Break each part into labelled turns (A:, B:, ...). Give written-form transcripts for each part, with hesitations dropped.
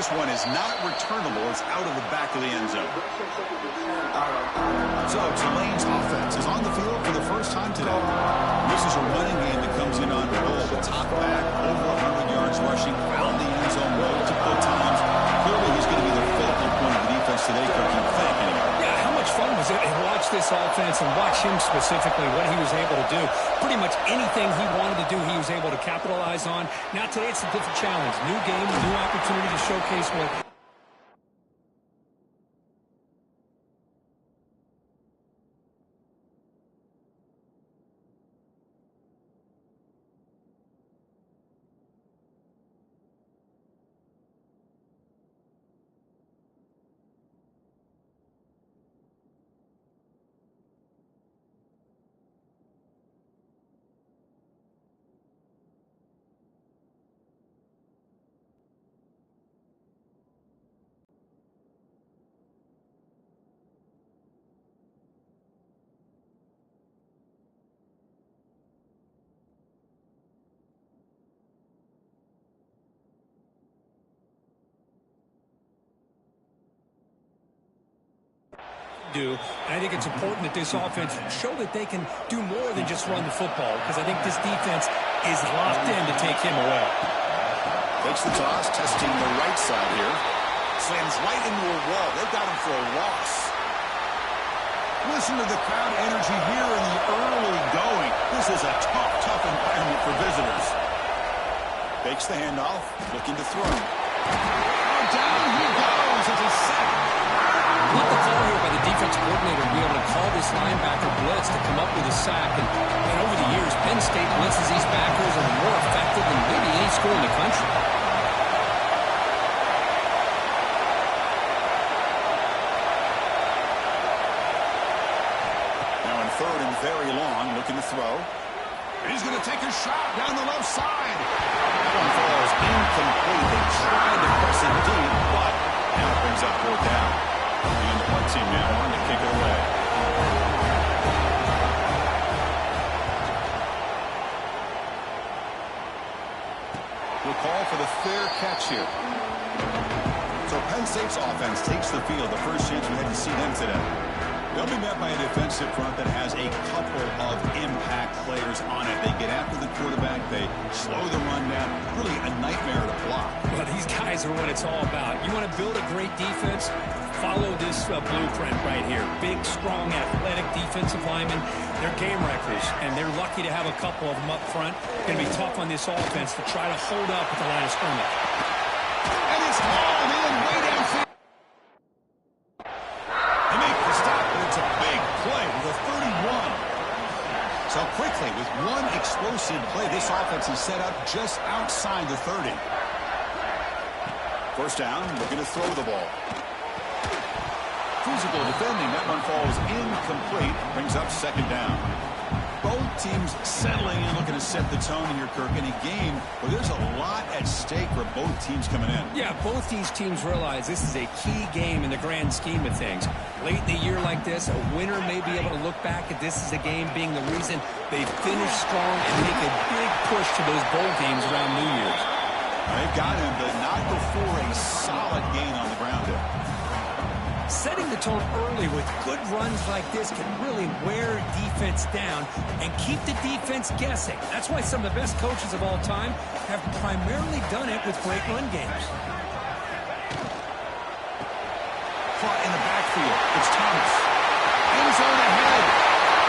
A: This one is not returnable. It's out of the back of the end zone. So Tulane's offense is on the field for the first time today. This is a running game that comes in on roll. The top back, over 100 yards rushing, found the end zone multiple times. Clearly, he's going to be the focal point of the defense today, Kirk, you think, anyway.
B: Yeah, how much fun was it to watch this offense and watch him specifically, what he was able to do. Pretty much anything he wanted to do, he was able to capitalize on. Now today it's a different challenge. New game, new opportunity to showcase what... do. And I think it's important that this offense show that they can do more than just run the football, because I think this defense is locked in to take him away.
A: Takes the toss, testing the right side here. Slams right into a wall. They've got him for a loss. Listen to the crowd energy here in the early going. This is a tough environment for visitors. Fakes the handoff, looking to throw. Oh, down he goes. It's a sack.
B: Not the call here by the defense coordinator to be able to call this linebacker blitz to come up with a sack. And over the years, Penn State blitzes these backers and are more effective than maybe any school in the country.
A: Now in third and very long, looking to throw. He's going to take a shot down the left side. That one falls incomplete. They tried to press it deep, but now it brings up fourth down. And the punt team now on to kick it away. We'll call for the fair catch here. So Penn State's offense takes the field. The first chance we had to see them today. They'll be met by a defensive front that has a couple of impact players on it. They get after the quarterback. They slow the run down. Really a nightmare to block.
B: Well, these guys are what it's all about. You want to build a great defense? Follow this blueprint right here. Big, strong, athletic defensive linemen. They're game wreckers, and they're lucky to have a couple of them up front. Going to be tough on this offense to try to hold up at the line of scrimmage.
A: And it's hauled in way downfield. They make the stop, and it's a big play with a 31. So quickly, with one explosive play, this offense is set up just outside the 30. First down, looking to throw the ball. Physical defending. That one falls incomplete. Brings up second down. Both teams settling in, looking to set the tone here, Kirk, in a game where there's a lot at stake for both teams coming in.
B: Yeah, both these teams realize this is a key game in the grand scheme of things. Late in the year like this, a winner may be able to look back at this as a game being the reason they finish strong and make a big push to those bowl games around New Year's.
A: They've got him, but not before a solid gain on the ground here.
B: Setting the tone early with good runs like this can really wear defense down and keep the defense guessing. That's why some of the best coaches of all time have primarily done it with great run games.
A: Caught in the backfield. It's Thomas. End zone ahead.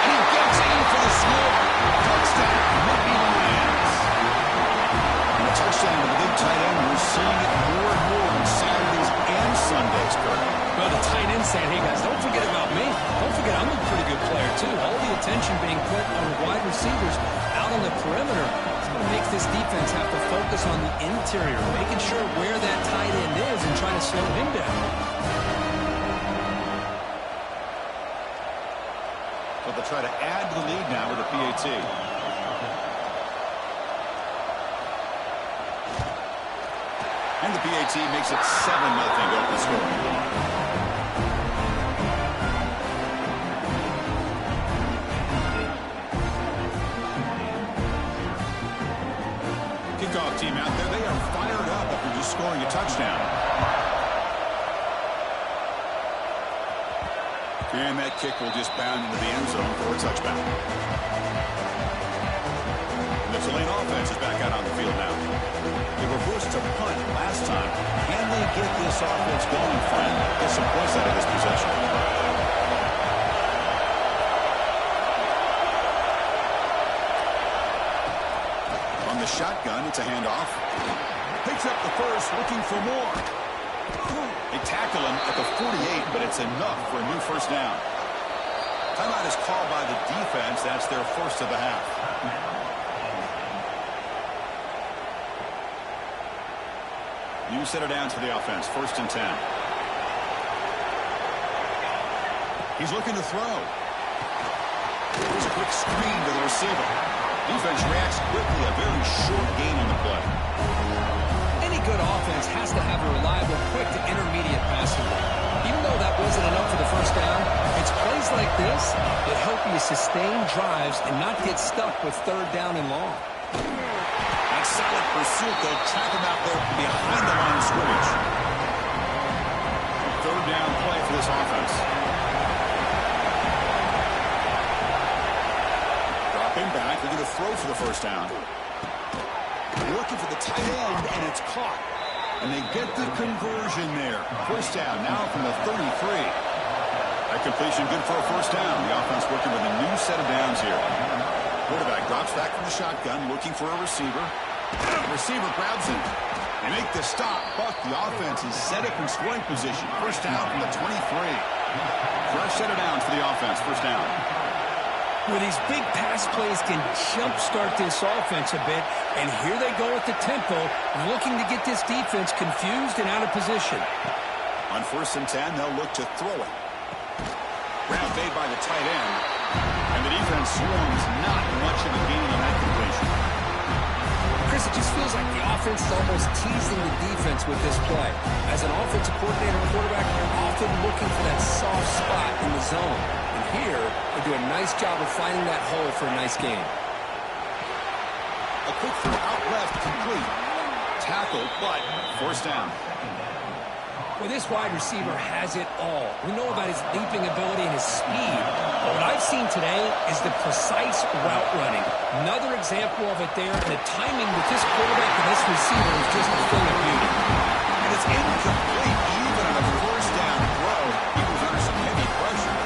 A: And he gets in for the score. Touchdown, Nittany Lions. And a touchdown with a big tight end. We're seeing it more and more on Saturdays and Sundays, Kirk.
B: Well, the tight end saying, hey, guys, don't forget about me. Don't forget I'm a pretty good player, too. All the attention being put on the wide receivers out on the perimeter. It's going to make this defense have to focus on the interior, making sure where that tight end is and trying to slow him down.
A: But they'll try to add to the lead now with a PAT. And the PAT makes it 7-0 open score. Kickoff team out there, they are fired up after just scoring a touchdown. And that kick will just bound into the end zone for a touchback. And the Tulane offense is back out on the field now. They were forced to punt last time. Can they get this offense going, Frank? Get some points out of this possession. On the shotgun, it's a handoff. Picks up the first, looking for more. They tackle him at the 48, but it's enough for a new first down. Timeout is called by the defense. That's their first of the half. You set it down to the offense. 1st and 10. He's looking to throw. Here's a quick screen to the receiver. Defense reacts quickly. A very short gain on the play.
B: Any good offense has to have a reliable, quick to intermediate passing game. Even though that wasn't enough for the first down, it's plays like this that help you sustain drives and not get stuck with 3rd down and long.
A: That solid pursuit, they'll trap him out there behind the line of scrimmage. 3rd down play for this offense. Dropping back, they're going to throw for the first down. Looking for the tight end, and it's caught. And they get the conversion there. First down now from the 33. That completion good for a first down. The offense working with a new set of downs here. Quarterback drops back from the shotgun, looking for a receiver. Receiver grabs him. They make the stop, but the offense is set up in scoring position. First down from the 23. Fresh set of downs for the offense. First down.
B: Well, these big pass plays can jumpstart this offense a bit, and here they go at the tempo, looking to get this defense confused and out of position.
A: On 1st and 10, they'll look to throw it. Grab made by the tight end, and the defense swarms not much of a gain on that completion.
B: Chris, it just feels like the offense is almost teasing the defense with this play. As an offensive coordinator and quarterback, you're often looking for that soft spot in the zone. And here, they do a nice job of finding that hole for a nice gain.
A: A quick throw out left, complete. Tackle, but forced down.
B: Well, this wide receiver has it all. We know about his leaping ability and his speed. But what I've seen today is the precise route running. Another example of it there, and the timing with this quarterback and this receiver is just a thing of beauty.
A: And it's incomplete, even on a first down throw. He was under some heavy pressure.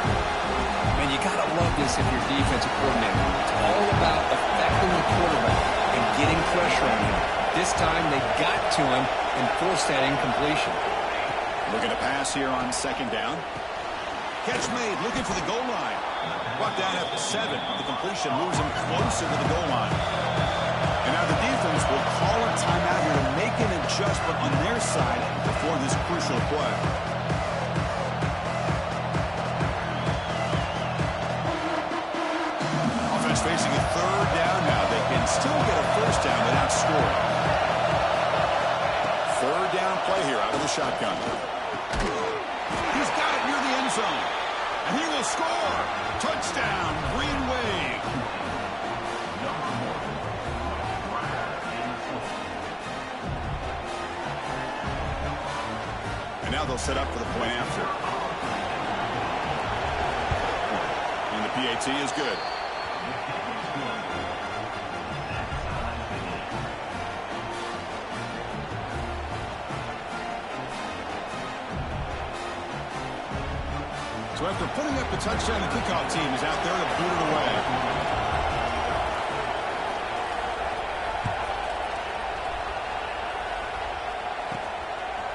B: Man, you got to love this if you're defensive coordinator. It's all about affecting the quarterback and getting pressure on him. This time, they got to him and forced that incompletion.
A: Looking to pass here on 2nd down. Catch made, looking for the goal line. Brought down at the 7. The completion moves him closer to the goal line. And now the defense will call a timeout here to make an adjustment on their side before this crucial play. Offense facing a 3rd down now. They can still get a first down without scoring. 3rd down play here out of the shotgun. He's got it near the end zone. And he will score. Touchdown, Green Wave. And now they'll set up for the point after. And the PAT is good. So after putting up the touchdown, the kickoff team is out there to boot it away.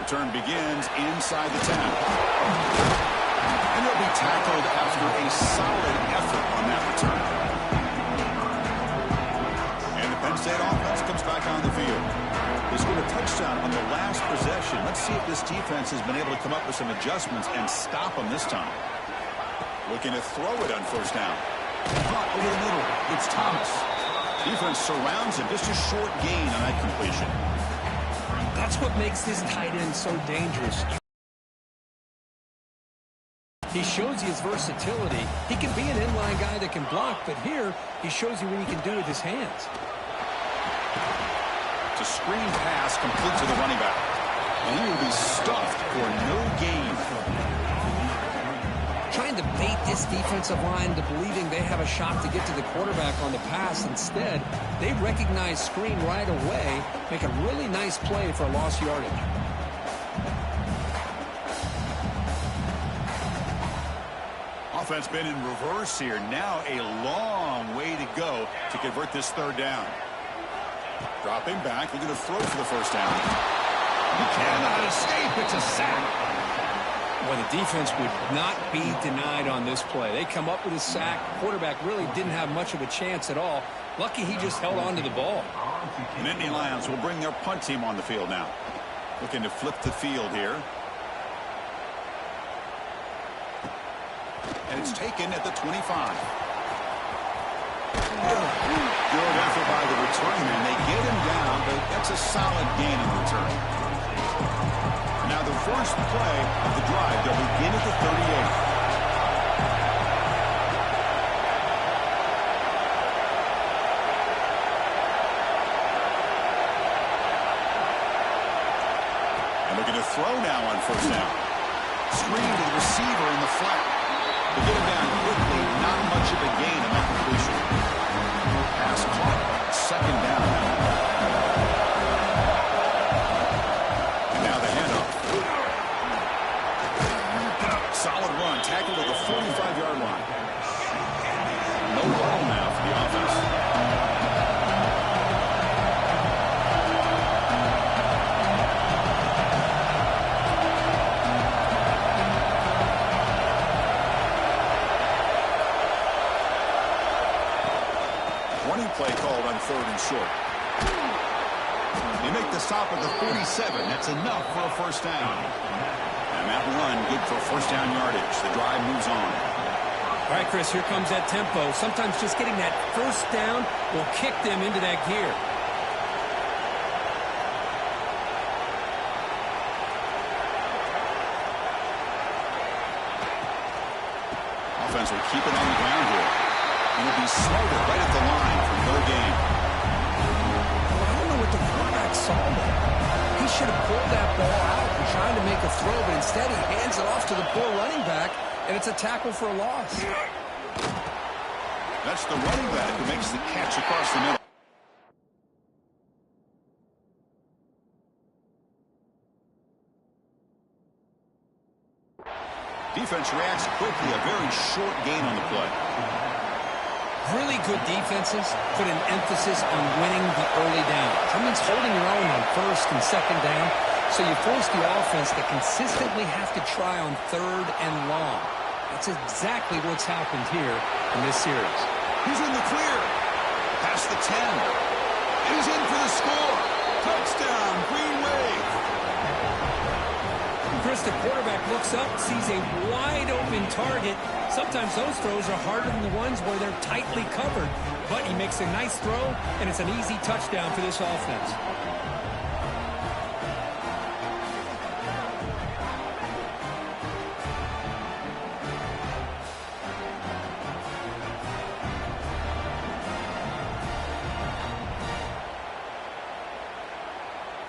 A: Return begins inside the 10. And they'll be tackled after a solid effort on that return. And the Penn State offense comes back on the field. They scored a touchdown on the last possession. Let's see if this defense has been able to come up with some adjustments and stop them this time. Looking to throw it on 1st down. Caught over the middle. It's Thomas. Defense surrounds him. Just a short gain on that completion.
B: That's what makes this tight end so dangerous. He shows you his versatility. He can be an inline guy that can block, but here he shows you what he can do with his hands.
A: It's a screen pass complete to the running back. And he will be stuffed for no gain.
B: trying to bait this defensive line to believing they have a shot to get to the quarterback on the pass. Instead, they recognize screen right away, make a really nice play for lost yardage.
A: Offense been in reverse here. Now a long way to go to convert this third down. Dropping back, looking to throw for the first down. He cannot escape. It's a sack.
B: Well, the defense would not be denied on this play. They come up with a sack. Quarterback really didn't have much of a chance at all. Lucky he just held on to the ball.
A: And Nittany Lions will bring their punt team on the field now. Looking to flip the field here. And it's taken at the 25. Good effort by the return man. They get him down, but that's a solid gain in return. Now the first play of the drive. They'll begin at the 38. And looking to throw now on first down. Screen to the receiver in the flat. To get him down quickly, not much of a gain in that completion. Pass caught. Second down. And now the handoff. Solid run. Tackled at the 45-yard line. No ball now for the offense. Play called on third and short. They make the stop at the 47. That's enough for a first down. And that run good for first down yardage. The drive moves on.
B: All right, Chris, here comes that tempo. Sometimes just getting that first down will kick them into that gear.
A: Offense will keep it on the ground here. And it'll be smothered right at the line for no gain.
B: Well, I don't know what the quarterback saw there. He should have pulled that ball out and tried to make a throw, but instead he hands it off to the poor running back, and it's a tackle for a loss.
A: That's the running back who makes the catch across the middle. Defense reacts quickly. A very short gain on the play.
B: Really good defenses put an emphasis on winning the early down. That means holding your own on first and second down, so you force the offense to consistently have to try on third and long. That's exactly what's happened here in this series.
A: He's in the clear. Past the 10. He's in for the score. Touchdown, Green Wave.
B: Chris, the quarterback looks up, sees a wide-open target. Sometimes those throws are harder than the ones where they're tightly covered. But he makes a nice throw, and it's an easy touchdown for this offense.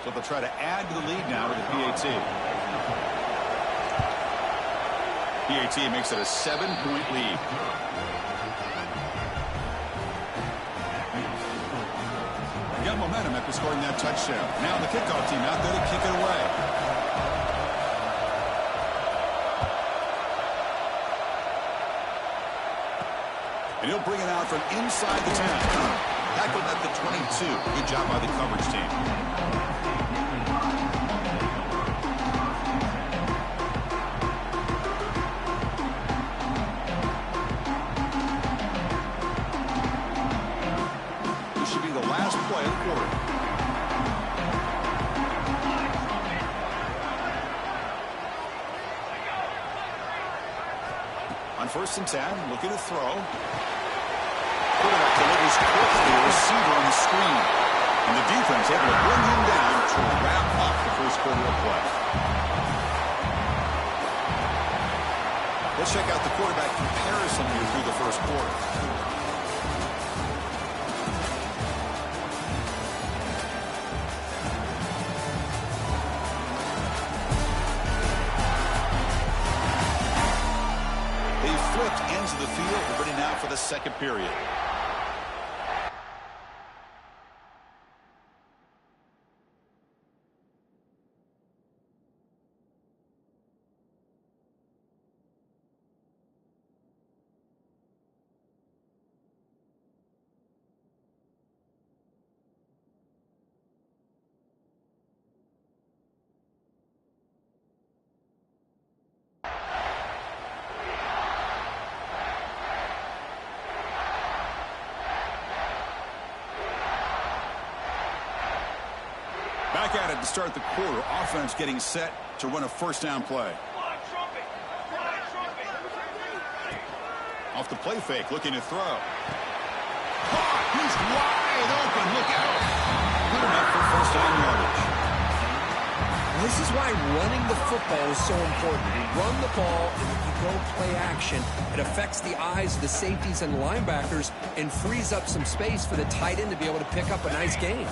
A: So they'll try to add to the lead now with the PAT. PAT makes it a 7-point lead. They got momentum after scoring that touchdown. Now the kickoff team out there to kick it away. And he'll bring it out from inside the 10. Tackled at the 22. Good job by the coverage team. On first and 10, looking to throw. Quarterback delivers quickly, the receiver on the screen. And the defense able to bring him down to wrap up the first quarter of play. Let's check out the quarterback comparison here through the first quarter. second period. Back at it to start the quarter. Offense getting set to run a first down play. Off the play fake, looking to throw. Caught! He's wide open. Look out. Good enough for first down yardage.
C: This is why running the football is so important. You run the ball, and if you go play action, it affects the eyes of the safeties and linebackers and frees up some space for the tight end to be able to pick up a nice gain.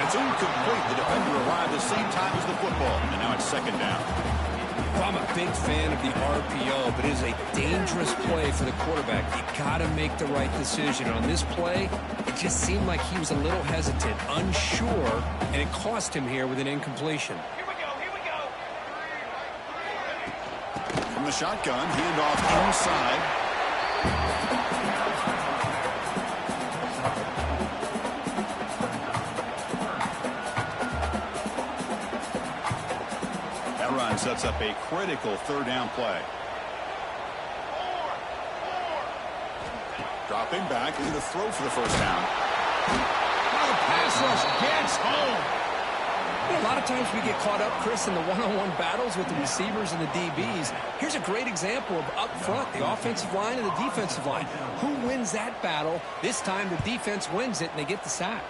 A: It's incomplete. The defender arrived at the same time as the football. And now it's second down.
B: I'm a big fan of the RPO, but it is a dangerous play for the quarterback. You got to make the right decision. On this play, it just seemed like he was a little hesitant, unsure, and it cost him here with an incompletion.
D: Here we go.
A: From the shotgun, handoff inside. Sets up a critical third down play. Dropping back, he's going to throw for the first down.
B: The pass rush gets home. A lot of times we get caught up, Chris, in the one-on-one battles with the receivers and the DBs. Here's a great example of up front, the offensive line and the defensive line. Who wins that battle? This time the defense wins it, and they get the sack.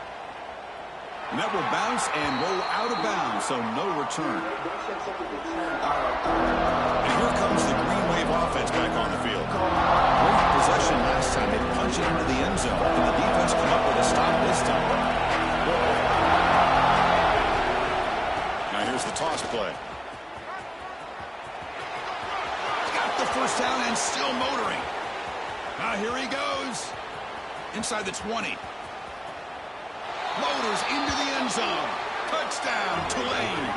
A: And that will bounce and roll out of bounds, so no return. And here comes the Green Wave offense back on the field. Great possession last time. They punched it into the end zone, and the defense come up with a stop this time. Now here's the toss play. Got the first down and still motoring. Now here he goes. Inside the 20. Motors into the end zone. Touchdown, Tulane.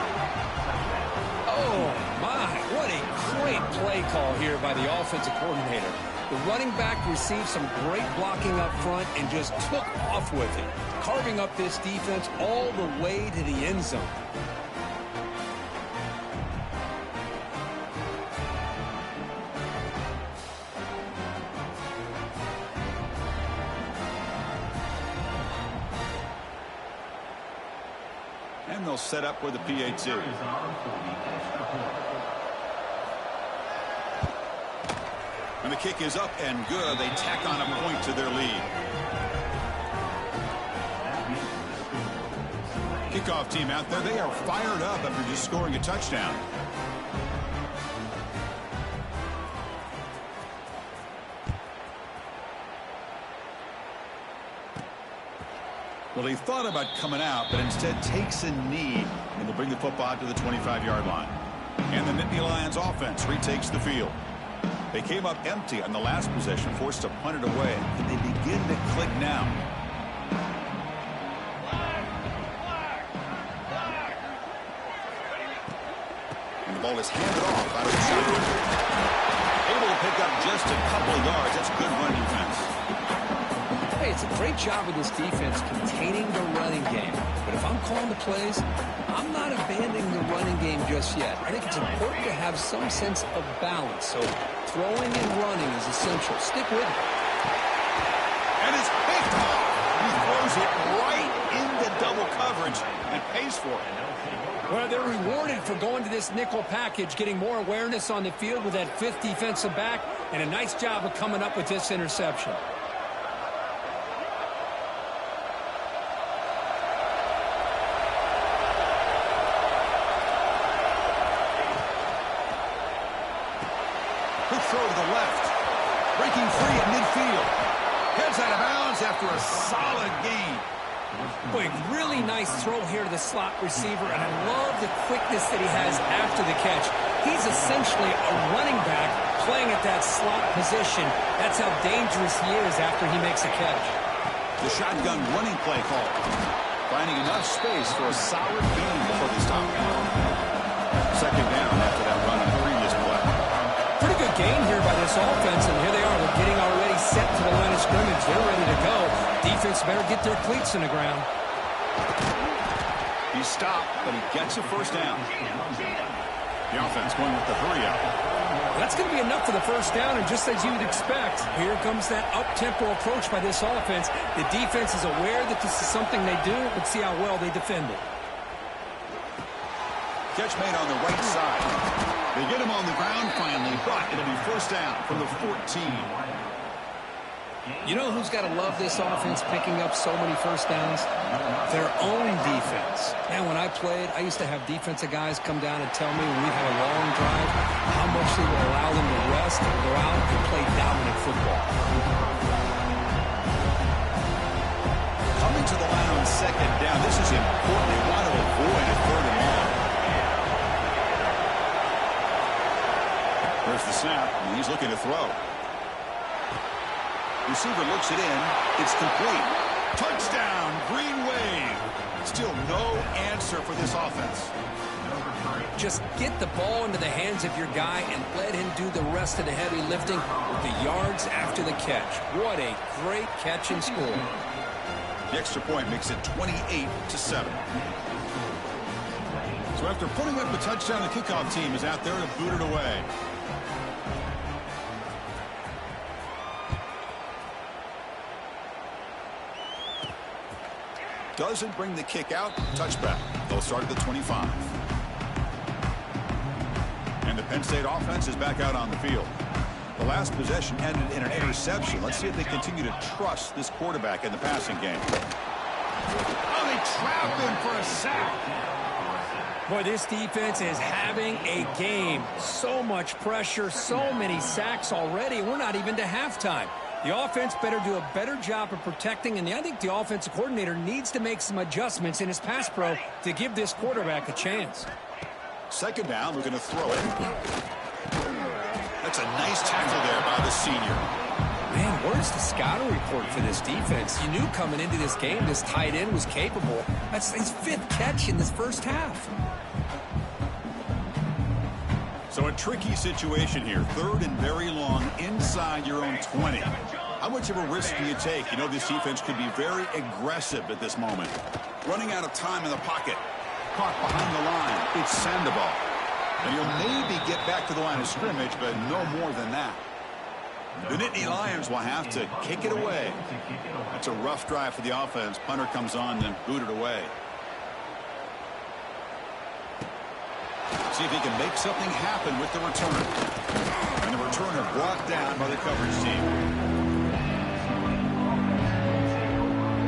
B: Oh, my. What a great play call here by the offensive coordinator. The running back received some great blocking up front and just took off with it, carving up this defense all the way to the end zone.
A: And they'll set up with a PAT. And the kick is up and good. They tack on a point to their lead. Kickoff team out there. They are fired up after just scoring a touchdown. Well, he thought about coming out, but instead takes a knee, and they'll bring the football out to the 25-yard line. And the Nittany Lions offense retakes the field. They came up empty on the last possession, forced to punt it away, and they begin to click now. And the ball is handed off out of the shotgun. Able to pick up just a couple of yards. That's good run defense.
B: Hey, it's a great job of this defense containing the running game. But if I'm calling the plays, I'm not abandoning the running game just yet. I think it's important to have some sense of balance. So throwing and running is essential. Stick with it.
A: And it's picked off. He throws it right into double coverage and pays for it.
B: Well, they're rewarded for going to this nickel package, getting more awareness on the field with that fifth defensive back, and a nice job of coming up with this interception.
A: Quick throw to the left. Breaking free at midfield. Heads out of bounds after a solid gain.
B: Boy, really nice throw here to the slot receiver, and I love the quickness that he has after the catch. He's essentially a running back playing at that slot position. That's how dangerous he is after he makes a catch.
A: The shotgun running play call. Finding enough space for a solid gain before they stop. Second down after that run on the previous play.
B: Pretty good gain here by this offense, and here they are. They're getting already set to the line of scrimmage. They're ready to go. Defense better get their cleats in the ground.
A: He stopped, but he gets a first down. The offense going with the hurry up.
B: That's going to be enough for the first down, and just as you would expect, here comes that up-tempo approach by this offense. The defense is aware that this is something they do. Let's see how well they defend it.
A: Catch made on the right side. They get him on the ground finally, but it'll be first down from the 14.
C: You know who's got to love this offense picking up so many first downs? Their own defense. Man, when I played, I used to have defensive guys come down and tell me when we had a long drive how much they would allow them to rest and go out and play dominant football.
A: Coming to the line on second down. This is important. They want to avoid a third and long. There's the snap, and he's looking to throw. Receiver looks it in. It's complete. Touchdown, Green Wave. Still no answer for this offense.
C: Just get the ball into the hands of your guy and let him do the rest of the heavy lifting with the yards after the catch. What a great catch and score.
A: The extra point makes it 28-7. So after putting up a touchdown, the kickoff team is out there to boot it away. Doesn't bring the kick out. Touchback. They'll start at the 25. And the Penn State offense is back out on the field. The last possession ended in an interception. Let's see if they continue to trust this quarterback in the passing game. Oh, they trap him for a sack.
B: Boy, this defense is having a game. So much pressure, so many sacks already. We're not even to halftime. The offense better do a better job of protecting, and I think the offensive coordinator needs to make some adjustments in his pass pro to give this quarterback a chance.
A: Second down, we're going to throw it. That's a nice tackle there by the senior.
C: Man, where's the scouting report for this defense? You knew coming into this game this tight end was capable. That's his 5th catch in this first half.
A: So a tricky situation here. Third and very long inside your own 20. How much of a risk do you take? You know this defense could be very aggressive at this moment. Running out of time in the pocket. Caught behind the line. It's Sandoval. And he'll maybe get back to the line of scrimmage, but no more than that. The Nittany Lions will have to kick it away. That's a rough drive for the offense. Punter comes on and booted away. See if he can make something happen with the return. And the returner brought down by the coverage team.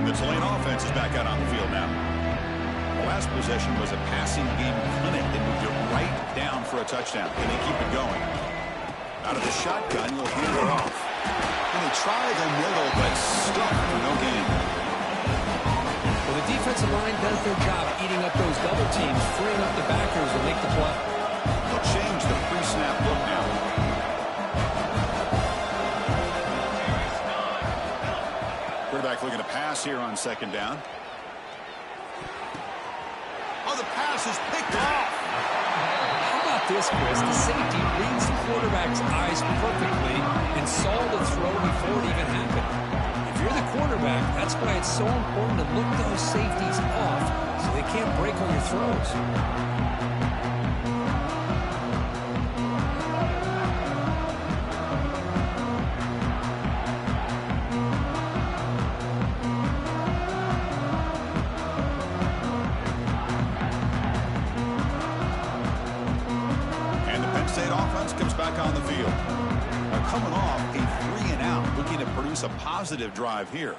A: The Tulane offense is back out on the field now. The last possession was a passing game clinic. They moved it right down for a touchdown. Can they keep it going? Out of the shotgun, he'll hand it off. And they try the middle, but stuck for no gain.
C: Well, the defensive line does their job eating up those double teams, freeing up the backers to make the play.
A: They'll change the pre-snap look now. Quarterback looking to pass here on second down. Oh, the pass is picked off.
C: How about this, Chris? The safety reads the quarterback's eyes perfectly and saw the throw before it even happened. If you're the quarterback, that's why it's so important to look those safeties off so they can't break on your throws.
A: And the Penn State offense comes back on the field. Now coming off a 3-and-out, looking to produce a positive drive here.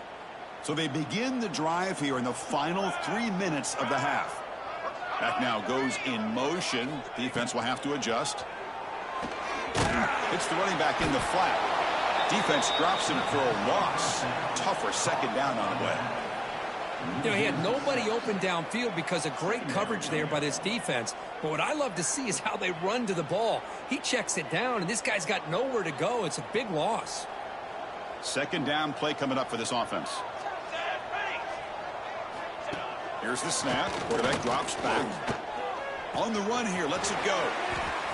A: So they begin the drive here in the final 3 minutes of the half. Back now goes in motion. Defense will have to adjust. It's the running back in the flat. Defense drops him for a loss. Tougher second down on the way.
C: You know, he had nobody open downfield because of great coverage there by this defense. But what I love to see is how they run to the ball. He checks it down, and this guy's got nowhere to go. It's a big loss.
A: Second down play coming up for this offense. Here's the snap. Quarterback drops back. On the run here, lets it go.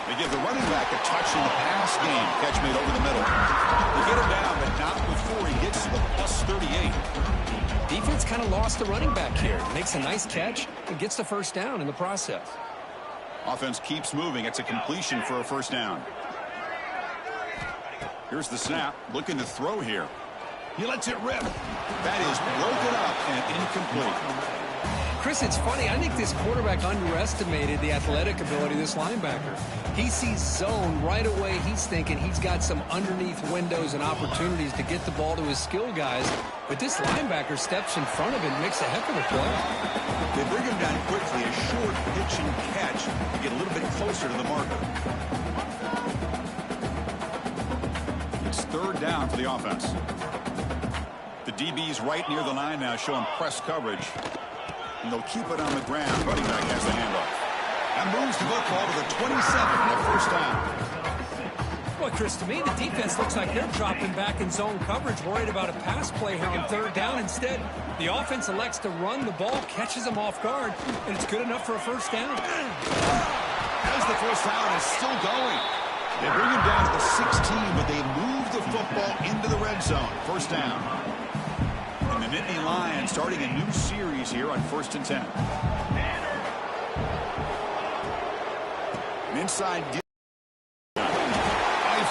A: They give the running back a touch in the pass game. Catch made over the middle. They get him down, but not before he gets to the plus 38.
C: Defense kind of lost the running back here. Makes a nice catch and gets the first down in the process.
A: Offense keeps moving. It's a completion for a first down. Here's the snap. Looking to throw here. He lets it rip. That is broken up and incomplete.
C: Chris, it's funny. I think this quarterback underestimated the athletic ability of this linebacker. He sees zone right away. He's thinking he's got some underneath windows and opportunities to get the ball to his skill guys. But this linebacker steps in front of him and makes a heck of a play.
A: They bring him down quickly. A short pitch and catch to get a little bit closer to the marker. It's third down for the offense. The DB's right near the line now, showing press coverage. And they'll keep it on the ground. Running back has the handoff. And moves the football to the 27 on the first down.
C: Well, Chris, to me, the defense looks like they're dropping back in zone coverage, worried about a pass play here on third down. Instead, the offense elects to run the ball, catches them off guard, and it's good enough for a first down.
A: As the first down is still going. They bring him down to the 16, but they move the football into the red zone. First down. And the Nittany Lions starting a new series here on 1st and 10. An inside deal. They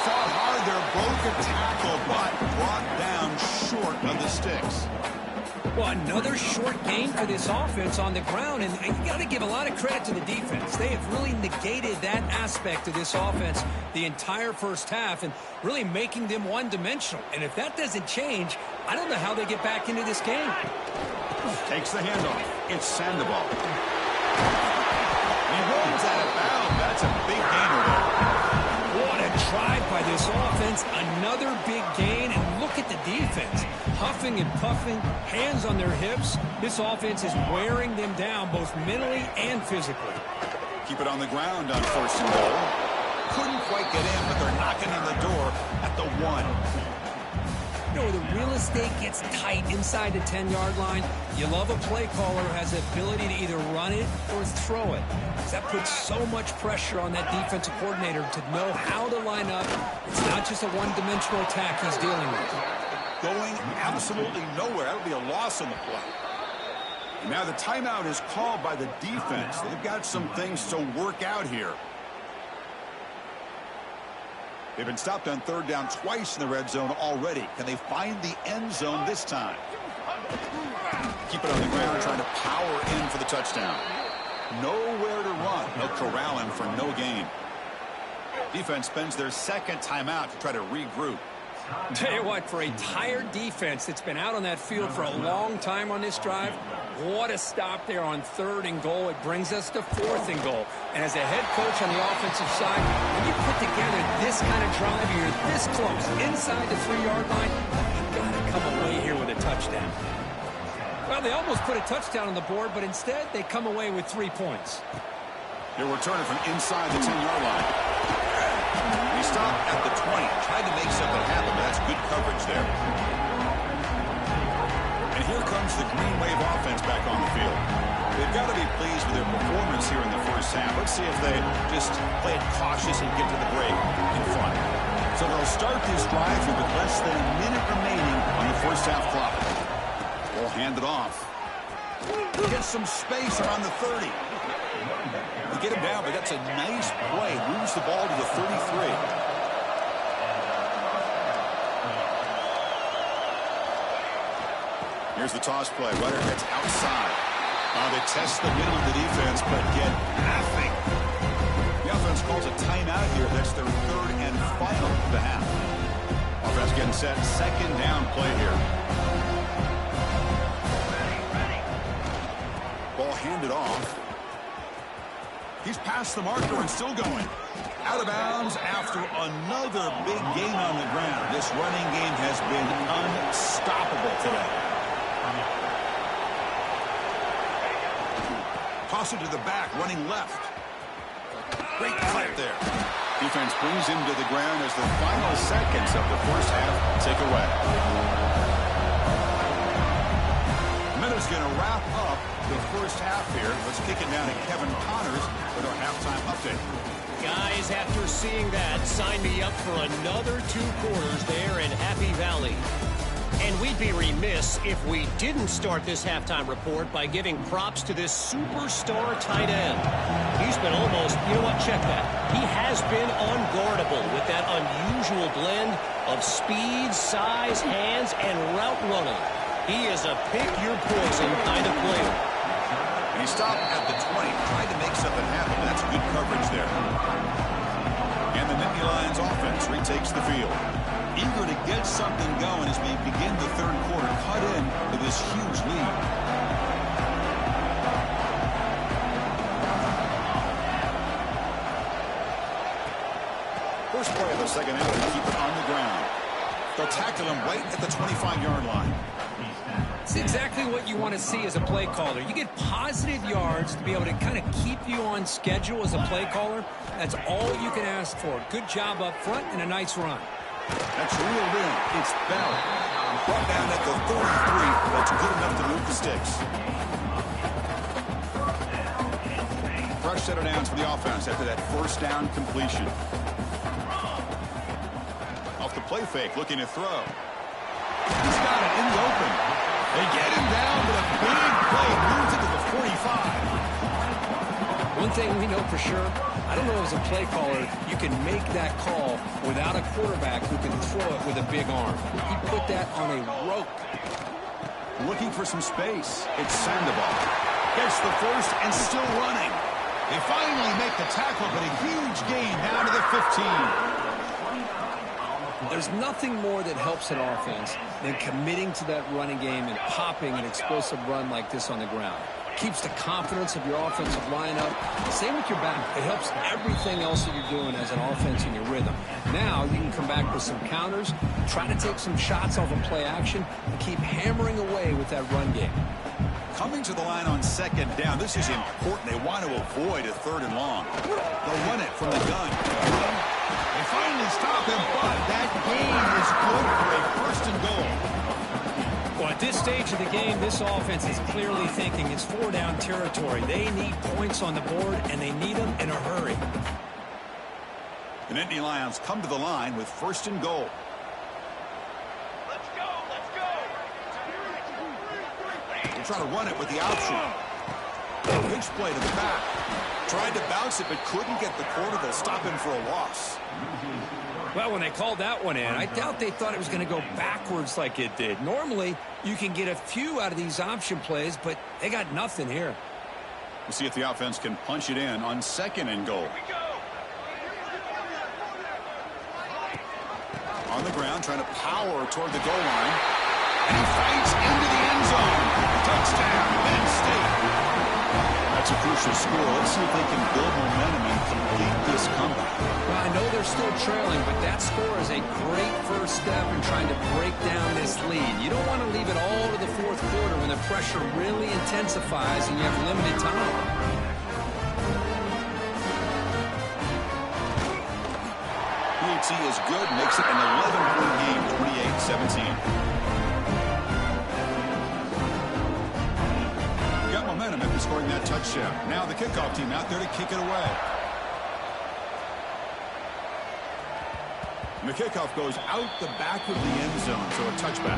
A: fought hard there, broke a tackle, but brought down short of the sticks.
C: Well, another short gain for this offense on the ground, and you got to give a lot of credit to the defense. They have really negated that aspect of this offense the entire first half and really making them one-dimensional. And if that doesn't change, I don't know how they get back into this game.
A: Takes the handoff. It's Sandoval. He rolls out of bounds. That's a big gainer there.
C: What a drive by this offense. Another big gain, and look at the defense. Huffing and puffing, hands on their hips. This offense is wearing them down both mentally and physically.
A: Keep it on the ground on 1st and goal. Couldn't quite get in, but they're knocking on the door at the 1.
C: You know, the real estate gets tight inside the 10-yard line. You love a play caller who has the ability to either run it or throw it. That puts so much pressure on that defensive coordinator to know how to line up. It's not just a one-dimensional attack he's dealing with.
A: Going absolutely nowhere. That would be a loss on the play. And now the timeout is called by the defense. They've got some things to work out here. They've been stopped on third down twice in the red zone already. Can they find the end zone this time? Keep it on the ground, trying to power in for the touchdown. Nowhere to run. They'll corral him for no gain. Defense spends their second timeout to try to regroup.
C: Tell you what, for a tired defense that's been out on that field for a long time on this drive, what a stop there on 3rd and goal. It brings us to 4th and goal. And as a head coach on the offensive side, when you put together this kind of drive, you're this close, inside the 3-yard line, you've got to come away here with a touchdown. Well, they almost put a touchdown on the board, but instead they come away with 3 points.
A: They're returning from inside the 10-yard line. He stopped at the 20, tried to make something happen, but that's good coverage there. And here comes the Green Wave offense back on the field. They've got to be pleased with their performance here in the first half. Let's see if they just play it cautious and get to the break in front. So they'll start this drive with less than a minute remaining on the first half clock. They'll hand it off. Get some space around the 30. They get him down, but that's a nice play. Moves the ball to the 33. Here's the toss play. Runner gets outside. They test the middle of the defense, but get nothing. The offense calls a timeout here. That's their 3rd and final of the half. Offense getting set. Second down play here. Ball handed off. He's past the marker and still going. Out of bounds after another big gain on the ground. This running game has been unstoppable today. Toss it to the back, running left. Great cut there. Defense brings him to the ground as the final seconds of the first half tick away. Miller's going to wrap up the first half here. Let's kick it down to Kevin Connors with our halftime update.
D: Guys, after seeing that, sign me up for another 2 quarters there in Happy Valley. And we'd be remiss if we didn't start this halftime report by giving props to this superstar tight end. He's been almost, you know what, check that. He has been unguardable with that unusual blend of speed, size, hands, and route running. He is a pick-your-poison kind of player.
A: And he stopped at the 20, tried to make something happen. That's good coverage there. And the Nittany Lions offense retakes the field. Eager to get something going as we begin the third quarter, cut in to this huge lead. First play of the second half, they keep it on the ground. They'll tackle him right at the 25-yard line.
C: It's exactly what you want to see as a play caller. You get positive yards to be able to kind of keep you on schedule as a play caller. That's all you can ask for. Good job up front and a nice run.
A: That's reeled in. It's Bell. Brought down at the 33. That's good enough to move the sticks. Fresh set of downs for the offense after that first down completion. Off the play fake, looking to throw. He's got it in the open. They get him down, but a big play moves it to the 45.
C: One thing we know for sure, I don't know as a play caller, you can make that call without a quarterback who can throw it with a big arm. He put that on a rope.
A: Looking for some space. It's Sandoval. Gets the first and still running. They finally make the tackle, but a huge gain down to the 15.
C: There's nothing more that helps an offense than committing to that running game and popping an explosive run like this on the ground. Keeps the confidence of your offensive lineup. Same with your back. It helps everything else that you're doing as an offense in your rhythm. Now you can come back with some counters, try to take some shots off of play action, and keep hammering away with that run game.
A: Coming to the line on second down. This is important. They want to avoid a third and long. They'll run it from the gun. They finally stop him, but that gain is good for a first and goal.
B: Well, at this stage of the game, this offense is clearly thinking it's 4-down territory. They need points on the board, and they need them in a hurry.
A: The Nittany Lions come to the line with first and goal.
D: Let's go, let's go.
A: They try to run it with the option. Pitch play to the back. Tried to bounce it, but couldn't get the quarter. They'll stop him for a loss.
B: Well, when they called that one in, I doubt they thought it was going to go backwards like it did. Normally, you can get a few out of these option plays, but they got nothing here.
A: We'll see if the offense can punch it in on second and goal. On the ground, trying to power toward the goal line. And he fights into the end zone. Touchdown, Penn State. That's a crucial score. Let's see if they can build momentum and complete this comeback.
C: Well, I know they're still trailing, but that score is a great first step in trying to break down this lead. You don't want to leave it all to the fourth quarter when the pressure really intensifies and you have limited time.
A: PAT is good, makes it an 11-point game, 28-17. Got momentum after scoring that touchdown. Now the kickoff team out there to kick it away. And the kickoff goes out the back of the end zone, so a touchback.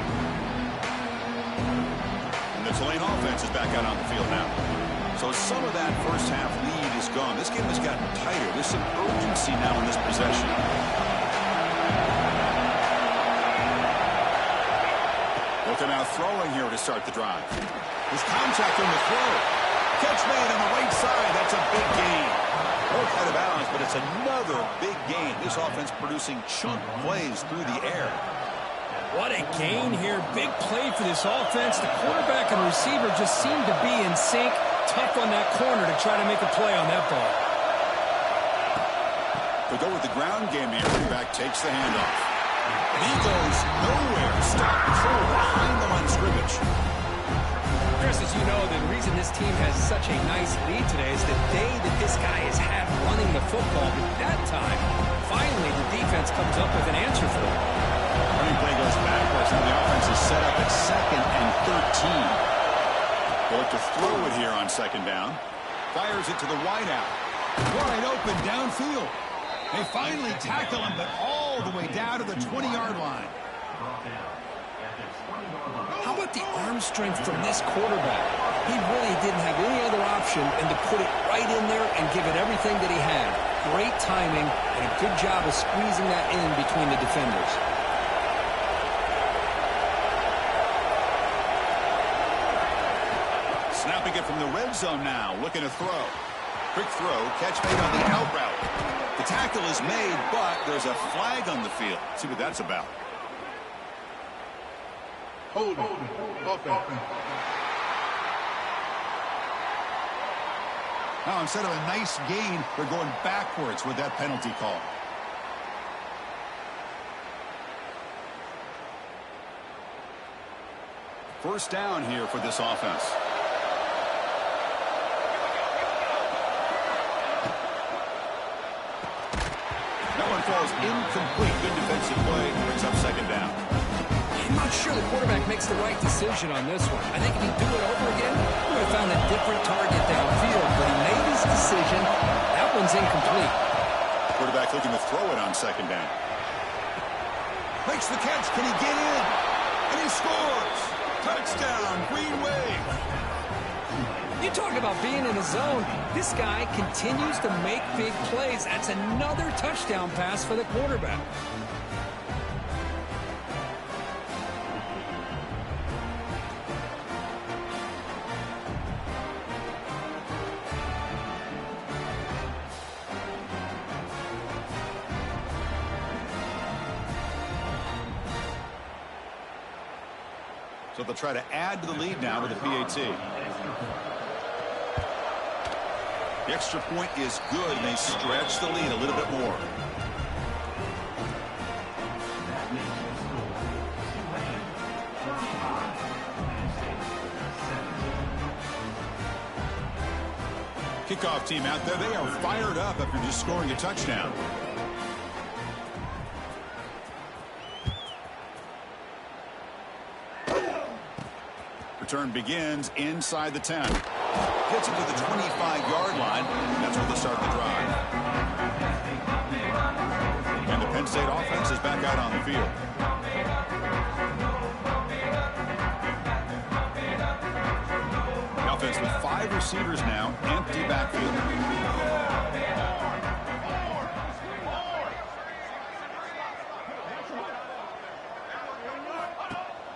A: And the Tulane offense is back out on the field now. So some of that first half lead is gone. This game has gotten tighter. There's some urgency now in this possession. Looking now throwing here to start the drive. There's contact on the throw. Catch made on the right side. That's a big gain. Both out of bounds, but it's another big gain. This offense producing chunk plays through the air.
B: What a gain here. Big play for this offense. The quarterback and receiver just seem to be in sync. Tough on that corner to try to make a play on that ball.
A: They go with the ground game here. Running back takes the handoff. And he goes nowhere. Stop cold behind the line of scrimmage.
B: Chris,
C: Bruce, as you know, the reason this team has such a nice lead today is the day that this guy has had running the football. But that time, finally, the defense comes up with an answer for it.
A: Running play goes backwards, and the offense is set up at 2nd and 13. They'll look to throw it here on 2nd down. Fires it to the wideout. Wide open downfield. They finally tackle him, but all the way down to the 20-yard line.
C: How about the arm strength from this quarterback? He really didn't have any other option than to put it right in there and give it everything that he had. Great timing and a good job of squeezing that in between the defenders.
A: Snapping it from the red zone now, looking to throw. Quick throw, catch made on the out route. The tackle is made, but there's a flag on the field. Let's see what that's about.
E: Hold it. Offense.
A: Now, instead of a nice gain, they're going backwards with that penalty call. First down here for this offense. That one falls incomplete. Good defensive play. Brings up 2nd down.
C: I'm not sure the quarterback makes the right decision on this one. I think if he'd do it over again, he would have found a different target downfield. But he made his decision. That one's incomplete.
A: Quarterback looking to throw it on 2nd down. Makes the catch. Can he get in? And he scores. Touchdown, Green Wave.
C: You talk about being in a zone. This guy continues to make big plays. That's another touchdown pass for the quarterback.
A: So they'll try to add to the lead now with the PAT. The extra point is good, and they stretch the lead a little bit more. Kickoff team out there. They are fired up after just scoring a touchdown. Return begins inside the 10. Gets it to the 25-yard line. That's where they start the drive. And the Penn State offense is back out on the field. The offense with 5 receivers now, empty backfield.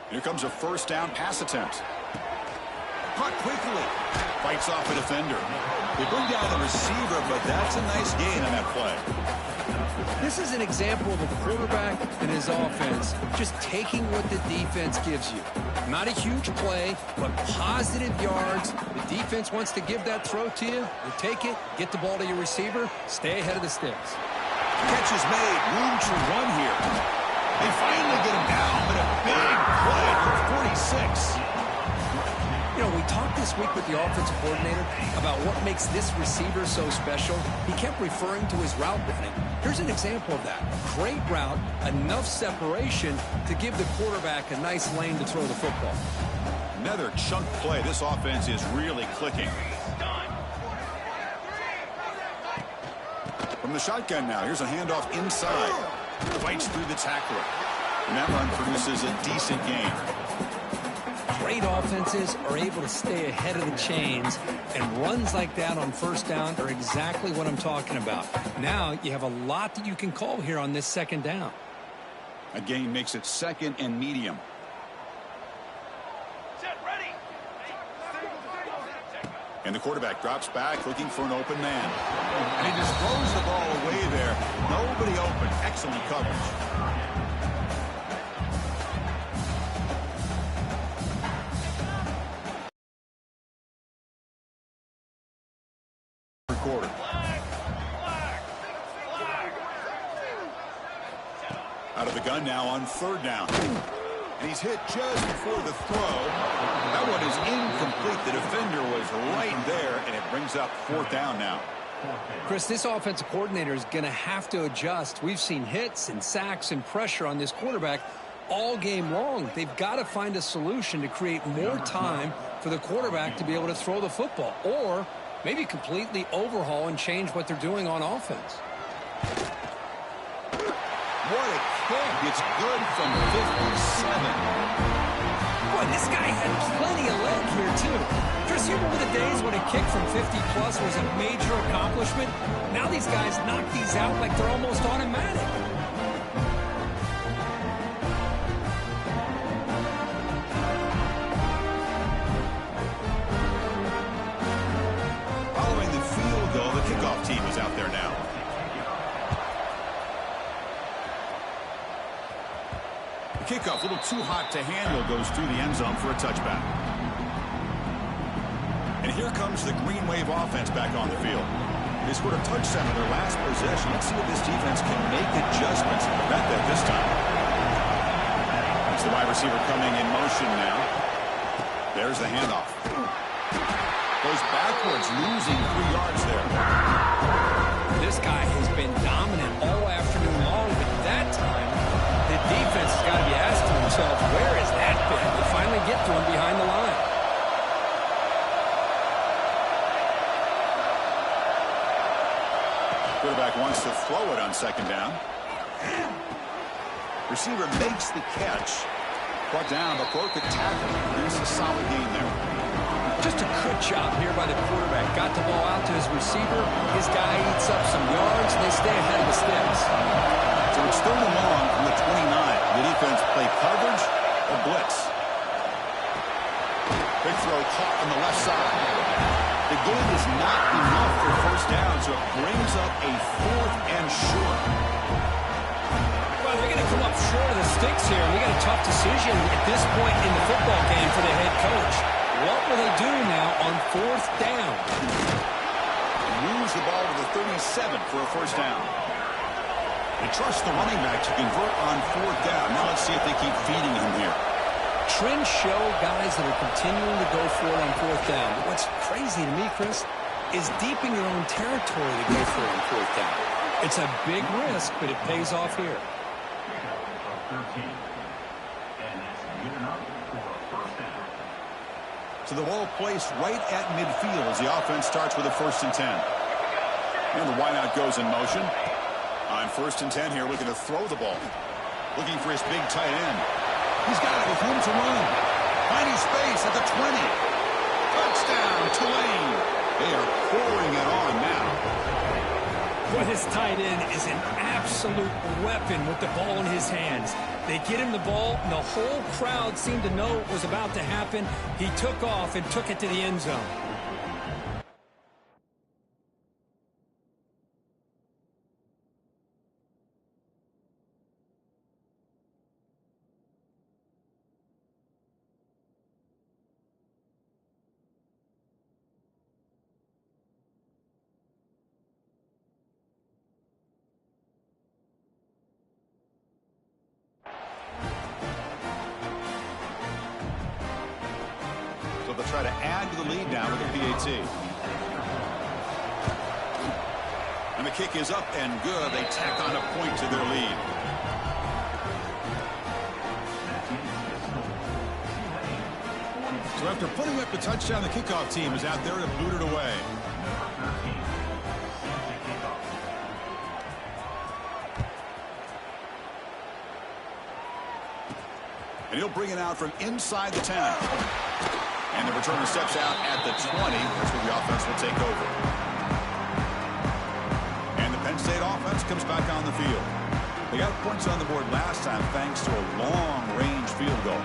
A: Here comes a first down pass attempt. Caught quickly. Fights off a defender. They bring down the receiver, but that's a nice gain on that play.
C: This is an example of a quarterback and his offense just taking what the defense gives you. Not a huge play, but positive yards. The defense wants to give that throw to you. You take it, get the ball to your receiver, stay ahead of the sticks.
A: Catch is made. Room to run here. They finally get him down, but a big play for 46.
C: You know, we talked this week with the offensive coordinator about what makes this receiver so special. He kept referring to his route running. Here's an example of that. Great route, enough separation to give the quarterback a nice lane to throw the football.
A: Another chunk play. This offense is really clicking. From the shotgun now, here's a handoff inside. Fights through the tackler. And that run produces a decent gain.
C: Great offenses are able to stay ahead of the chains, and runs like that on first down are exactly what I'm talking about. Now you have a lot that you can call here on this 2nd down.
A: A gain makes it 2nd and medium. And the quarterback drops back looking for an open man. And he just throws the ball away there. Nobody open. Excellent coverage. Quarter. Out of the gun now on 3rd down. And he's hit just before the throw. That one is incomplete. The defender was right there, and it brings up 4th down now.
C: Chris, this offensive coordinator is going to have to adjust. We've seen hits and sacks and pressure on this quarterback all game long. They've got to find a solution to create more time for the quarterback to be able to throw the football, or maybe completely overhaul and change what they're doing on offense.
A: What a kick. It's good from 57.
C: Boy, this guy had plenty of leg here, too. Chris, you remember the days when a kick from 50-plus was a major accomplishment? Now these guys knock these out like they're almost automatic.
A: Following the field goal, the kickoff team is out there now. The kickoff, a little too hot to handle, goes through the end zone for a touchback. And here comes the Green Wave offense back on the field. They scored a touchdown in their last possession. Let's see if this defense can make adjustments to prevent that this time. It's the wide receiver coming in motion now. There's the handoff. Goes backwards, losing 3 yards there.
C: This guy has been dominant all afternoon long, but that time, the defense has got to be asking themselves, where has that been? To finally get to him behind the line.
A: Quarterback wants to throw it on 2nd down. Receiver makes the catch. Brought down, but broke the tackle. There's a solid gain there.
C: Just a good job here by the quarterback. Got the ball out to his receiver. His guy eats up some yards, and they stay ahead of the sticks.
A: So it's 3rd and long from the 29. The defense play coverage or blitz. Big throw caught on the left side. The gain is not enough for 1st down, so it brings up a 4th and short.
C: Well, they're going to come up short of the sticks here. We got a tough decision at this point in the football game for the head coach. What will they do now on 4th down?
A: Moves the ball to the 37 for a 1st down. They trust the running back to convert on 4th down. Now let's see if they keep feeding him here.
C: Trends show guys that are continuing to go for it on 4th down. But what's crazy to me, Chris, is deep in your own territory to go for it on 4th down. It's a big risk, but it pays off here.
A: So the ball placed right at midfield as the offense starts with a 1st and 10. And the wideout goes in motion. On 1st and 10 here, looking to throw the ball. Looking for his big tight end. He's got it with room to run. Finding space at the 20. Touchdown, Tulane. They are pouring it on now.
B: Well, this tight end is an absolute weapon with the ball in his hands. They get him the ball, and the whole crowd seemed to know what was about to happen. He took off and took it to the end zone.
A: They'll try to add to the lead now with a PAT. And the kick is up and good. They tack on a point to their lead. So after putting up the touchdown, the kickoff team is out there to boot it away. And he'll bring it out from inside the 10. And the returner steps out at the 20. That's where the offense will take over. And the Penn State offense comes back on the field. They got points on the board last time thanks to a long-range field goal.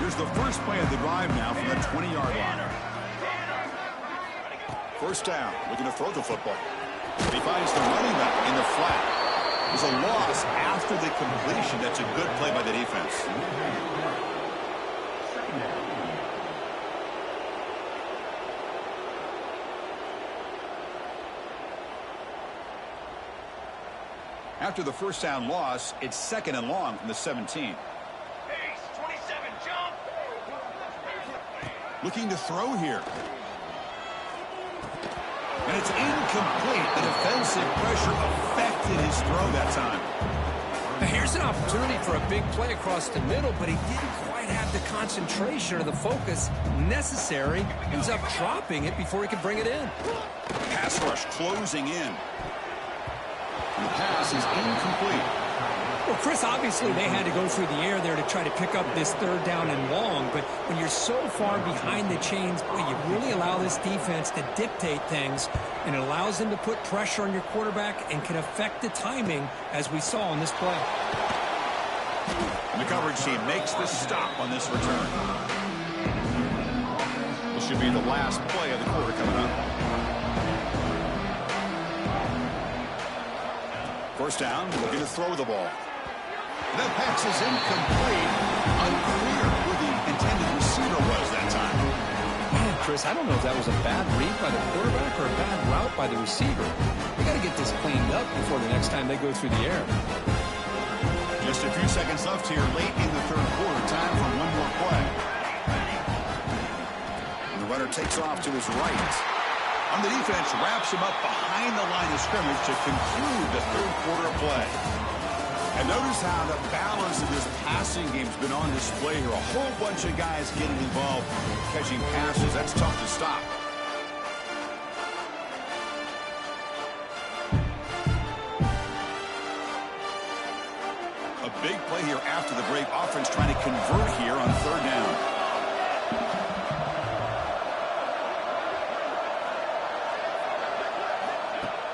A: Here's the first play of the drive now from the 20-yard line. 1st down, looking to throw the football. He finds the running back in the flat. There's a loss after the completion. That's a good play by the defense. After the 1st down loss, it's 2nd and long from the 17. Looking to throw here. And it's incomplete. The defensive pressure affected his throw that time.
C: Now here's an opportunity for a big play across the middle, but he didn't quite have the concentration or the focus necessary. Ends up dropping it before he could bring it in.
A: Pass rush closing in. And the pass is incomplete.
B: Well, Chris, obviously they had to go through the air there to try to pick up this third down and long, but when you're so far behind the chains, boy, you really allow this defense to dictate things, and it allows them to put pressure on your quarterback and can affect the timing, as we saw in this play.
A: And the coverage team makes the stop on this return. This should be the last play of the quarter coming up. First down, looking to throw the ball. That pass is incomplete. Unclear who the intended receiver was that time.
C: Man, Chris, I don't know if that was a bad read by the quarterback or a bad route by the receiver. We got to get this cleaned up before the next time they go through the air.
A: Just a few seconds left here late in the third quarter. Time for one more play. And the runner takes off to his right. On the defense, wraps him up behind the line of scrimmage to conclude the third quarter of play. And notice how the balance of this passing game's been on display here. A whole bunch of guys getting involved, catching passes. That's tough to stop. A big play here after the break. Offense trying to convert here on third down.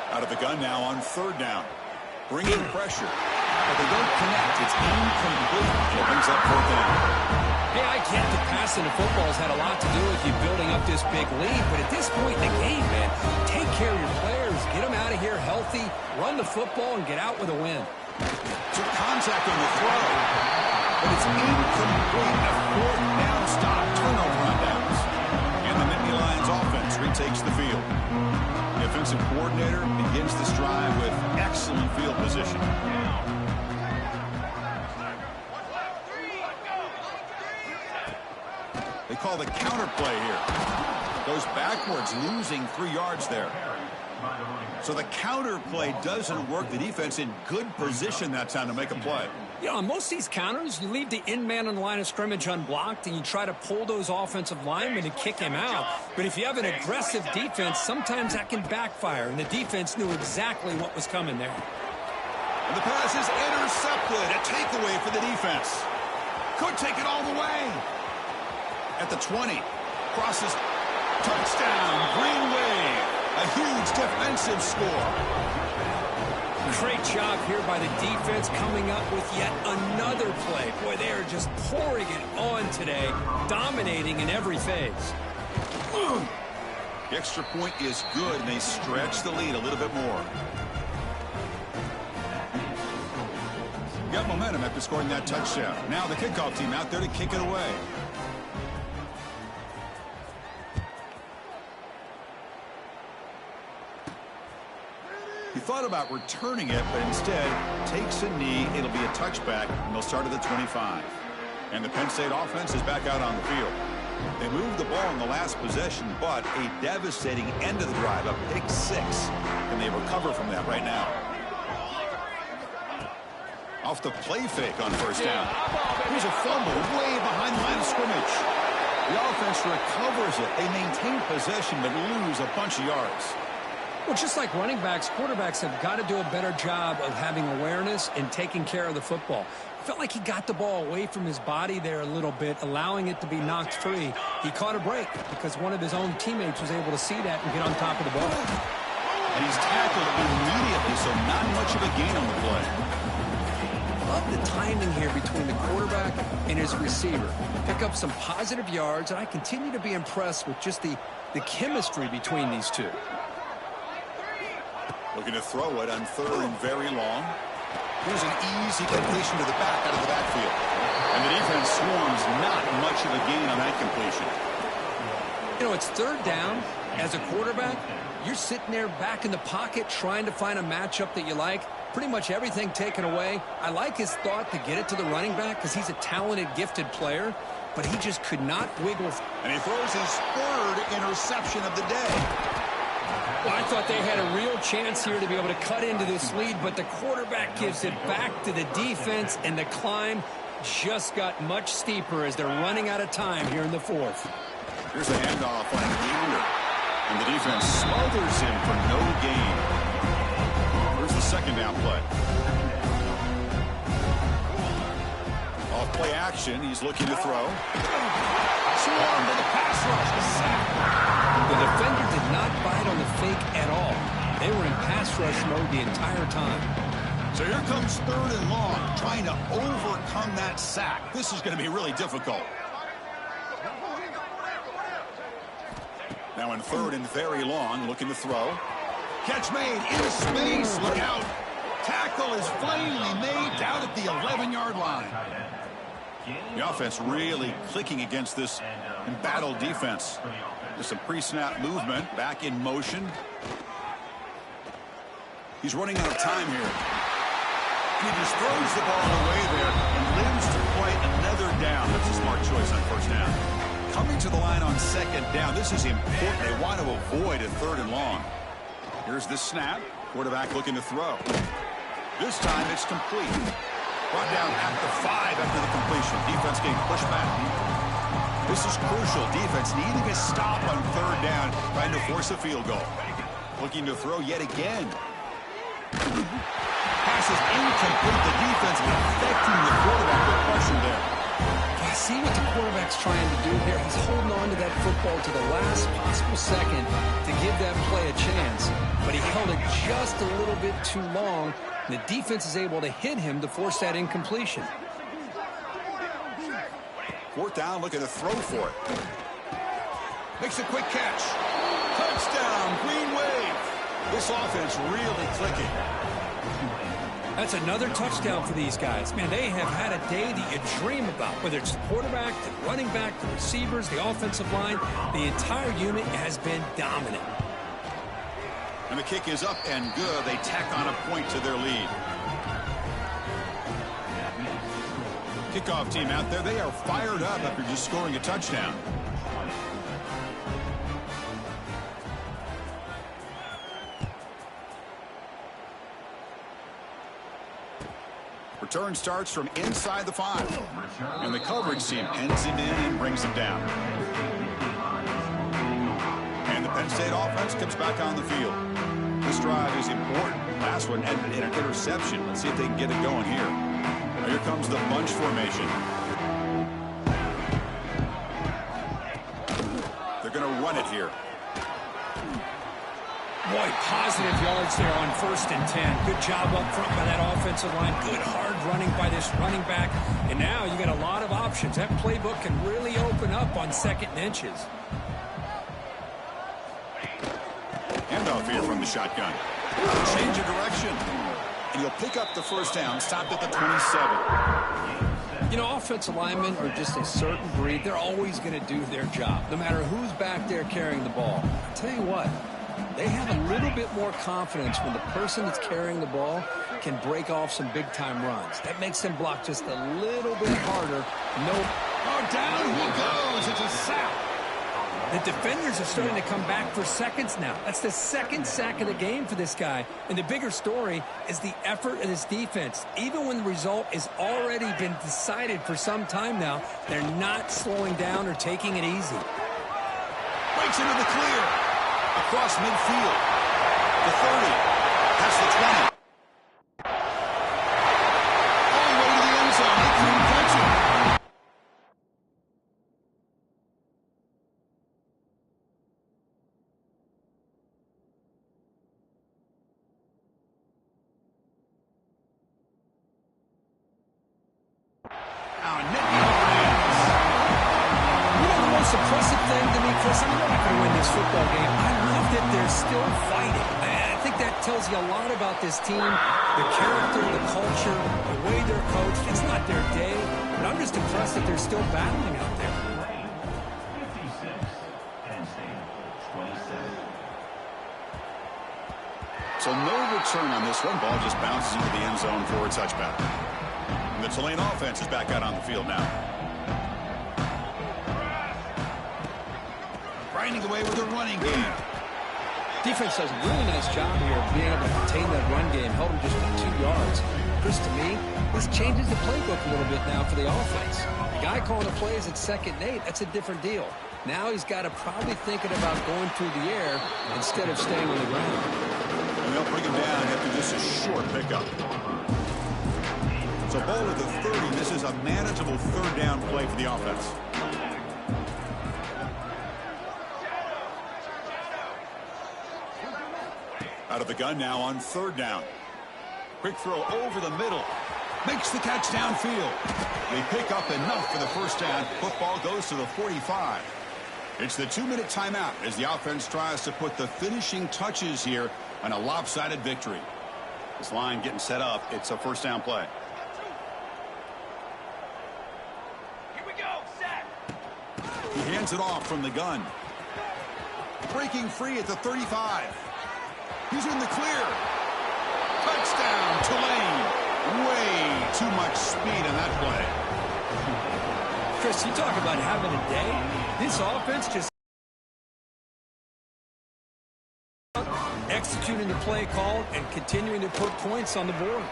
A: Out of the gun now on third down. Bringing pressure. But they don't connect. It's incomplete. It brings up fourth down.
C: Hey, I get that passing the football has had a lot to do with you building up this big lead, but at this point in the game, man, take care of your players. Get them out of here healthy, run the football, and get out with a win.
A: Took contact on the throw. But it's incomplete. A fourth down stop. Turnover on downs. And the Nittany Lions offense retakes the field. The offensive coordinator begins this drive with excellent field position. They call the counter play here. Goes backwards, losing 3 yards there. So the counter play doesn't work. The defense in good position that time to make a play.
B: You know, on most of these counters, you leave the in man on the line of scrimmage unblocked, and you try to pull those offensive linemen to kick him out. But if you have an aggressive defense, sometimes that can backfire, and the defense knew exactly what was coming there.
A: And the pass is intercepted. A takeaway for the defense. Could take it all the way. At the 20. Crosses. Touchdown. Green Wave. A huge defensive score.
B: Great job here by the defense coming up with yet another play. Boy, they are just pouring it on today, dominating in every phase.
A: The extra point is good, and they stretch the lead a little bit more. Got momentum after scoring that touchdown. Now the kickoff team out there to kick it away. He thought about returning it, but instead takes a knee. It'll be a touchback, and they'll start at the 25. And the Penn State offense is back out on the field. They moved the ball in the last possession, but a devastating end of the drive, a pick 6. Can they recover from that right now? Off the play fake on first down. Here's a fumble way behind the line of scrimmage. The offense recovers it. They maintain possession, but lose a bunch of yards.
B: Well, just like running backs, quarterbacks have got to do a better job of having awareness and taking care of the football. Felt like he got the ball away from his body there a little bit, allowing it to be knocked free. He caught a break because one of his own teammates was able to see that and get on top of the ball.
A: And he's tackled immediately, so not much of a gain on the play.
C: Love the timing here between the quarterback and his receiver. Pick up some positive yards, and I continue to be impressed with just the chemistry between these two.
A: Looking to throw it on third and very long. Here's an easy completion to the back out of the backfield. And the defense swarms, not much of a gain on that completion.
C: You know, it's third down, As a quarterback, you're sitting there back in the pocket trying to find a matchup that you like. Pretty much everything taken away. I like his thought to get it to the running back because he's a talented, gifted player, but he just could not wiggle.
A: And he throws his third interception of the day.
C: Well, I thought they had a real chance here to be able to cut into this lead, but the quarterback gives it back to the defense, and the climb just got much steeper as they're running out of time here in the fourth.
A: Here's the handoff on a counter. And the defense smothers him for no gain. Here's the second down play. Off play action, he's looking to throw. Swarm to the pass rush. A sack.
C: The defender did not bite on the fake at all. They were in pass rush mode the entire time.
A: So here comes third and long, trying to overcome that sack. This is going to be really difficult. Now in third and very long, looking to throw. Catch made in space. Look out. Tackle is finally made down at the 11-yard line. The offense really clicking against this embattled defense. There's some pre-snap movement. Back in motion. He's running out of time here. He just throws the ball away there and lives to play another down. That's a smart choice on first down. Coming to the line on second down. This is important. They want to avoid a third and long. Here's the snap. Quarterback looking to throw. This time it's complete. Brought down at the 5 after the completion. Defense getting pushed back. This is crucial. Defense needing a stop on third down, trying to force a field goal. Looking to throw yet again. Pass is incomplete. The defense affecting the quarterback with pressure there.
C: See what the quarterback's trying to do here. He's holding on to that football to the last possible second to give that play a chance. But he held it just a little bit too long. And the defense is able to hit him to force that incompletion.
A: Fourth down, looking to throw for it. Makes a quick catch. Touchdown, Green Wave. This offense really clicking.
C: That's another touchdown for these guys. Man, they have had a day that you dream about, whether it's the quarterback, the running back, the receivers, the offensive line. The entire unit has been dominant.
A: And the kick is up and good. They tack on a point to their lead. Kickoff team out there, they are fired up after just scoring a touchdown. Return starts from inside the 5. And the coverage team ends him in and brings him down. And the Penn State offense comes back on the field. This drive is important. Last one ended in an interception. Let's see if they can get it going here. Now here comes the bunch formation. They're going to run it here.
B: Boy, positive yards there on 1st and 10. Good job up front by that offensive line. Good hard running by this running back. And now you got a lot of options. That playbook can really open up on 2nd and inches.
A: Handoff here from the shotgun. Change of direction. And he'll pick up the first down, stopped at the 27.
C: You know, offensive linemen are just a certain breed. They're always going to do their job, no matter who's back there carrying the ball. I'll tell you what. They have a little bit more confidence when the person that's carrying the ball can break off some big-time runs. That makes them block just a little bit harder.
A: Oh, down he goes. It's a sack.
C: The defenders are starting to come back for seconds now. That's the 2nd sack of the game for this guy. And the bigger story is the effort of this defense. Even when the result has already been decided for some time now, they're not slowing down or taking it easy.
A: Breaks into the clear. Across midfield. The 30. That's the 20. All the way to the end zone. They couldn't catch him. Now, Nicky Hernandez.
C: You know, the most impressive thing to me, Chris, I mean, they're not going to win this football game. I love that they're still fighting. I think that tells you a lot about this team, the character, the culture, the way they're coached. It's not their day, but I'm just impressed that they're still battling out there.
F: 56, Penn State, 27.
A: So no return on this one. Ball just bounces into the end zone for a touchback. And the Tulane offense is back out on the field now. Grinding away with a running game.
C: Defense does a really nice job here of being able to contain that run game. Held him just to 2 yards. Chris, to me, this changes the playbook a little bit now for the offense. The guy calling the plays at 2nd and 8, that's a different deal. Now he's got to probably thinking about going through the air instead of staying on the ground.
A: And they'll bring him down after just a short pickup. So ball at the 30. This is a manageable 3rd down play for the offense. Out of the gun now on 3rd down. Quick throw over the middle. Makes the catch downfield. They pick up enough for the 1st down. Football goes to the 45. It's the 2-minute timeout as the offense tries to put the finishing touches here on a lopsided victory. This line getting set up. It's a 1st down play.
F: Here we go, set.
A: He hands it off from the gun. Breaking free at the 35. He's in the clear. Touchdown, Tulane. Way too much speed on that play.
B: Chris, you talk about having a day. This offense just executing the play called and continuing to put points on the board.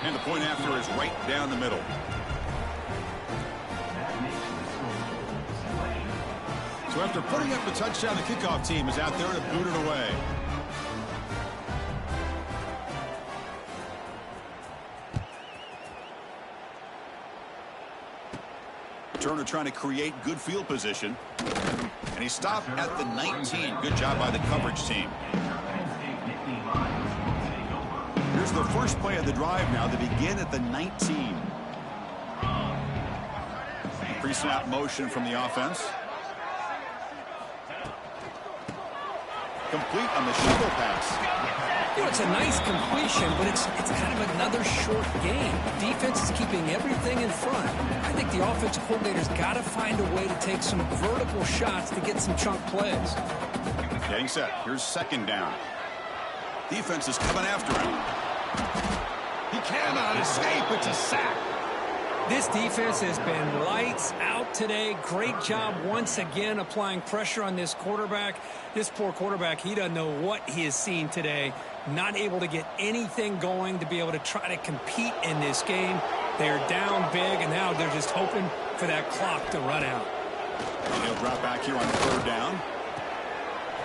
A: And the point after is right down the middle. So after putting up the touchdown, the kickoff team is out there to boot it away. Turner trying to create good field position. And he stopped at the 19. Good job by the coverage team. Here's the first play of the drive now. They begin at the 19. Pre-snap motion from the offense. Complete on the shovel pass.
C: You know, it's a nice completion, but it's kind of another short game. Defense is keeping everything in front. I think the offensive coordinator's got to find a way to take some vertical shots to get some chunk plays.
A: Getting set. Here's 2nd down. Defense is coming after him. He cannot escape. It's a sack.
B: This defense has been lights out today. Great job once again applying pressure on this quarterback. This poor quarterback, he doesn't know what he has seen today. Not able to get anything going to be able to try to compete in this game. They're down big, and now they're just hoping for that clock to run out.
A: And he'll drop back here on 3rd down.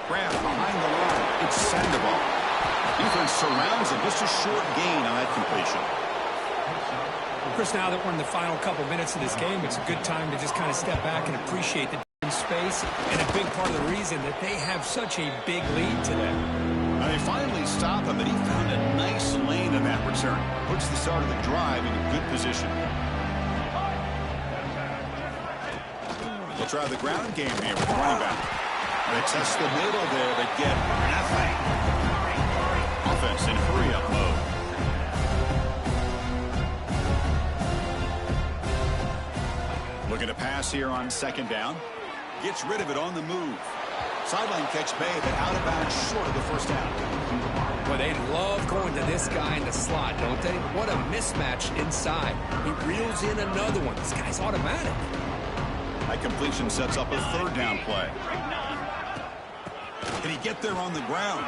A: Grab behind the line. It's Sandoval. Defense surrounds him. Just a short gain on that completion.
B: Chris, now that we're in the final couple minutes of this game, it's a good time to just kind of step back and appreciate the space, and a big part of the reason that they have such a big lead today.
A: Now they finally stop him, but he found a nice lane in that return. Puts the start of the drive in a good position. They'll try the ground game here with the running back. They test the middle there, but get nothing. Offense in hurry-up mode. Looking to pass here on 2nd down. Gets rid of it on the move. Sideline catch made, but out of bounds short of the 1st down.
C: Well, they love going to this guy in the slot, don't they? What a mismatch inside. He reels in another one. This guy's automatic.
A: That completion sets up a 3rd down play. Can he get there on the ground?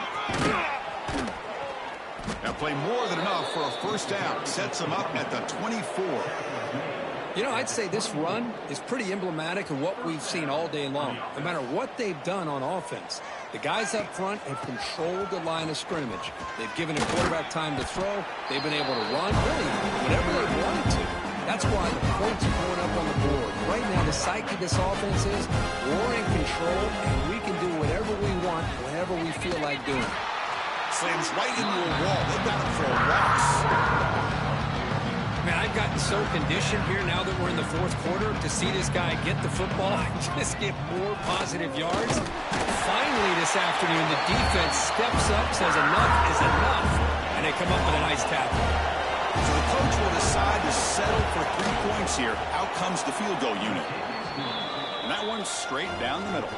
A: Now play more than enough for a 1st down. Sets him up at the 24.
C: You know, I'd say this run is pretty emblematic of what we've seen all day long. No matter what they've done on offense, the guys up front have controlled the line of scrimmage. They've given the quarterback time to throw. They've been able to run, really, whatever they wanted to. That's why the points are going up on the board. Right now, the psyche of this offense is we're in control, and we can do whatever we want, whenever we feel like doing it.
A: Slams right into a wall. They've got him for a loss.
B: Man, I've gotten so conditioned here now that we're in the 4th quarter to see this guy get the football and just get more positive yards. Finally this afternoon, the defense steps up, says enough is enough, and they come up with a nice tackle.
A: So the coach will decide to settle for 3 points here. Out comes the field goal unit. And that one's straight down the middle.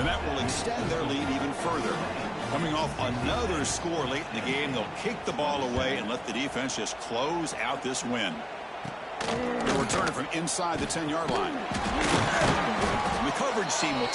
A: And that will extend their lead even further. Coming off another score late in the game, they'll kick the ball away and let the defense just close out this win. They'll return it from inside the 10-yard line. And the coverage team will